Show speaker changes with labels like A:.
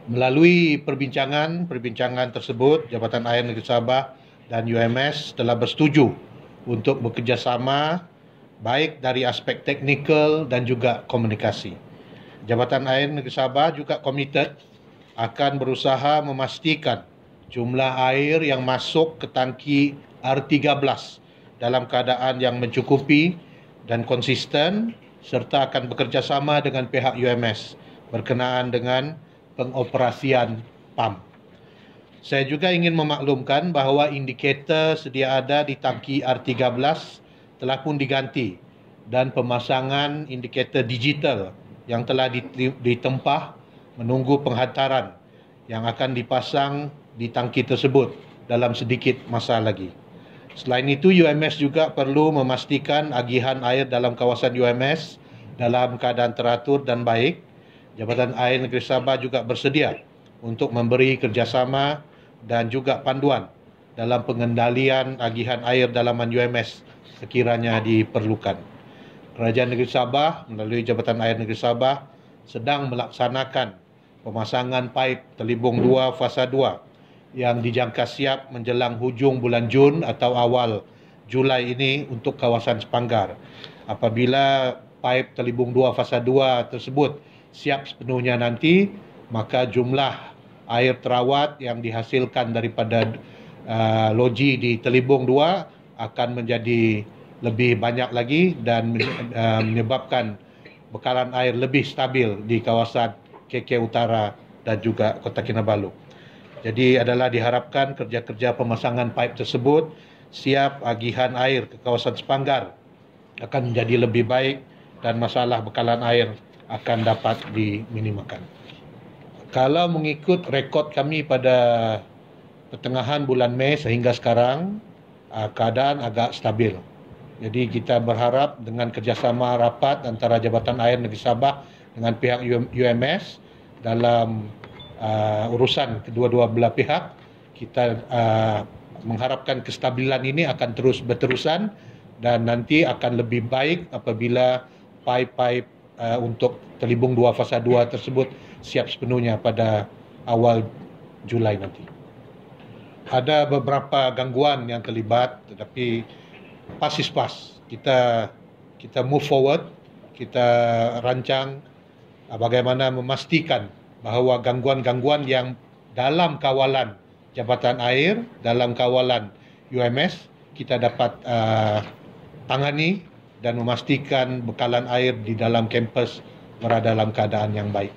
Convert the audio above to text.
A: Melalui perbincangan tersebut, Jabatan Air Negeri Sabah dan UMS telah bersetuju untuk bekerjasama baik dari aspek teknikal dan juga komunikasi. Jabatan Air Negeri Sabah juga komited akan berusaha memastikan jumlah air yang masuk ke tangki R13 dalam keadaan yang mencukupi dan konsisten, serta akan bekerjasama dengan pihak UMS berkenaan dengan pengoperasian PAM. Saya juga ingin memaklumkan bahawa indikator sedia ada di tangki R13 telah pun diganti dan pemasangan indikator digital yang telah ditempah menunggu penghantaran yang akan dipasang di tangki tersebut dalam sedikit masa lagi. Selain itu, UMS juga perlu memastikan agihan air dalam kawasan UMS dalam keadaan teratur dan baik. Jabatan Air Negeri Sabah juga bersedia untuk memberi kerjasama dan juga panduan dalam pengendalian agihan air dalaman UMS sekiranya diperlukan. Kerajaan Negeri Sabah melalui Jabatan Air Negeri Sabah sedang melaksanakan pemasangan paip Telibung 2 Fasa 2 yang dijangka siap menjelang hujung bulan Jun atau awal Julai ini untuk kawasan Sepanggar. Apabila paip Telibung 2 Fasa 2 tersebut siap sepenuhnya nanti, maka jumlah air terawat yang dihasilkan daripada loji di Telibung 2 akan menjadi lebih banyak lagi dan menyebabkan bekalan air lebih stabil di kawasan KK Utara dan juga Kota Kinabalu. Jadi adalah diharapkan kerja-kerja pemasangan paip tersebut siap agihan air ke kawasan Sepanggar akan menjadi lebih baik dan masalah bekalan air akan dapat diminimalkan. Kalau mengikut rekod kami pada pertengahan bulan Mei sehingga sekarang, keadaan agak stabil. Jadi kita berharap dengan kerjasama rapat antara Jabatan Air Negeri Sabah dengan pihak UMS dalam urusan kedua-dua belah pihak, kita mengharapkan kestabilan ini akan terus berterusan dan nanti akan lebih baik apabila paip-paip untuk Telibung 2 Fasa 2 tersebut siap sepenuhnya pada awal Julai nanti. Ada beberapa gangguan yang terlibat, tetapi pas kita move forward, kita rancang bagaimana memastikan bahawa gangguan-gangguan yang dalam kawalan Jabatan Air, dalam kawalan UMS, kita dapat tangani dan memastikan bekalan air di dalam kampus berada dalam keadaan yang baik.